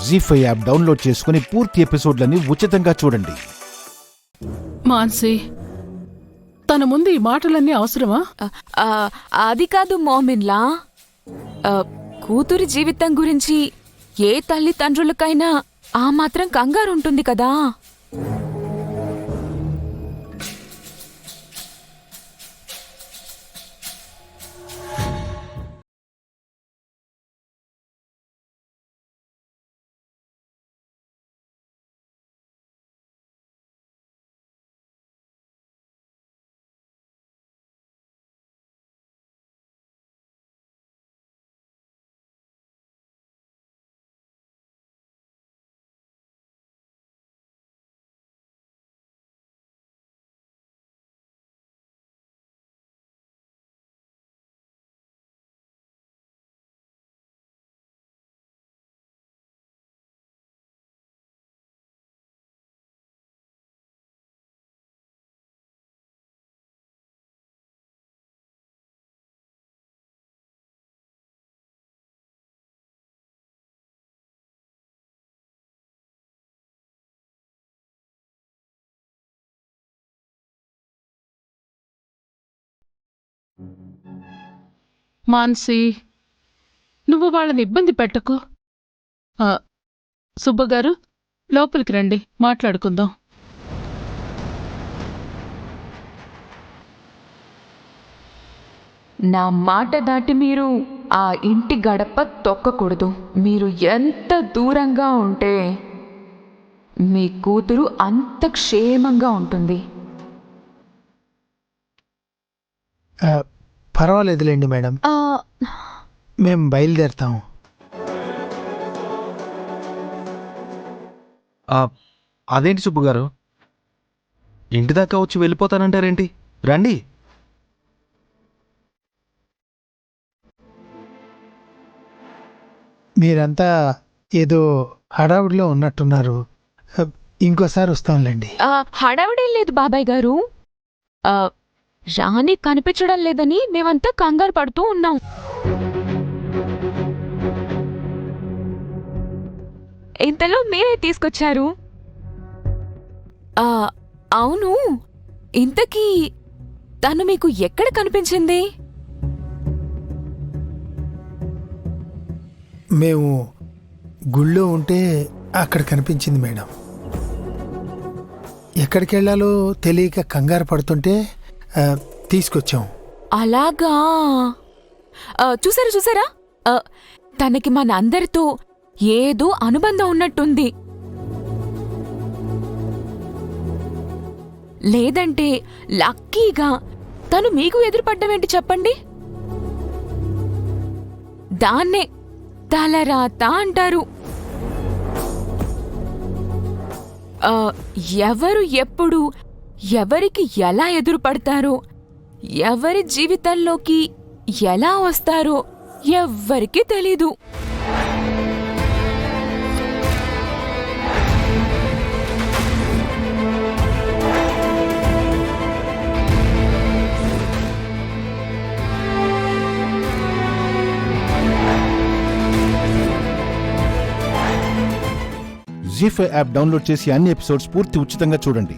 జీ5 app download చేసుకుని పూర్తి ఎపిసోడ్లని ఉచితంగా చూడండి. మాన్సీ, తన ముందు ఈ మాటలన్నీ అవసరమా? అది కాదు మోమిన్లా, కూతురి జీవితం గురించి ఏ తల్లిదండ్రులకైనా ఆ మాత్రం కంగారు ఉంటుంది కదా. మాన్సీ, నువ్వు వాళ్ళని ఇబ్బంది పెట్టకు. సుబ్బగారు, లోపలికి రండి, మాట్లాడుకుందాం. నా మాట దాటి మీరు ఆ ఇంటి గడప తొక్కకూడదు. మీరు ఎంత దూరంగా ఉంటే మీ కూతురు అంత క్షేమంగా ఉంటుంది. పర్వాలేదులేండి మేడం, మేము బయలుదేరుతాం. అదేంటి సుబ్బుగారు, ఇంటి దాకా వచ్చి వెళ్ళిపోతానంటారేంటి? రండి. మీరంతా ఏదో హడావుడిలో ఉన్నట్టున్నారు. ఇంకోసారి వస్తాంలేండి. హడావిడేం లేదు బాబాయ్ గారు. రాణి కనిపించడం లేదని మేమంతా కంగారు పడుతూ ఉన్నాం. ఇంతలో మీరే తీసుకొచ్చారు. అవును, ఇంతకీ తను మీకు ఎక్కడ కనిపించింది? మేము గుళ్ళో ఉంటే అక్కడ కనిపించింది మేడం. ఎక్కడికి వెళ్ళాలో తెలియక కంగారు పడుతుంటే తీసుకొచ్చాం. అలాగా. చూసారా, తనకి మనందరితో ఏదో అనుబంధం ఉన్నట్టుంది. లేదంటే లక్కీగా తను మీకు ఎదురుపడ్డమేంటి చెప్పండి? దాన్నే తలరాత అంటారు. ఎవరు ఎప్పుడు ఎవరికి ఎలా ఎదురుపడతారో, ఎవరి జీవితంలోకి ఎలా వస్తారో ఎవ్వరికీ తెలీదు. జీ5 యాప్ డౌన్లోడ్ చేసి అన్ని ఎపిసోడ్స్ పూర్తి ఉచితంగా చూడండి.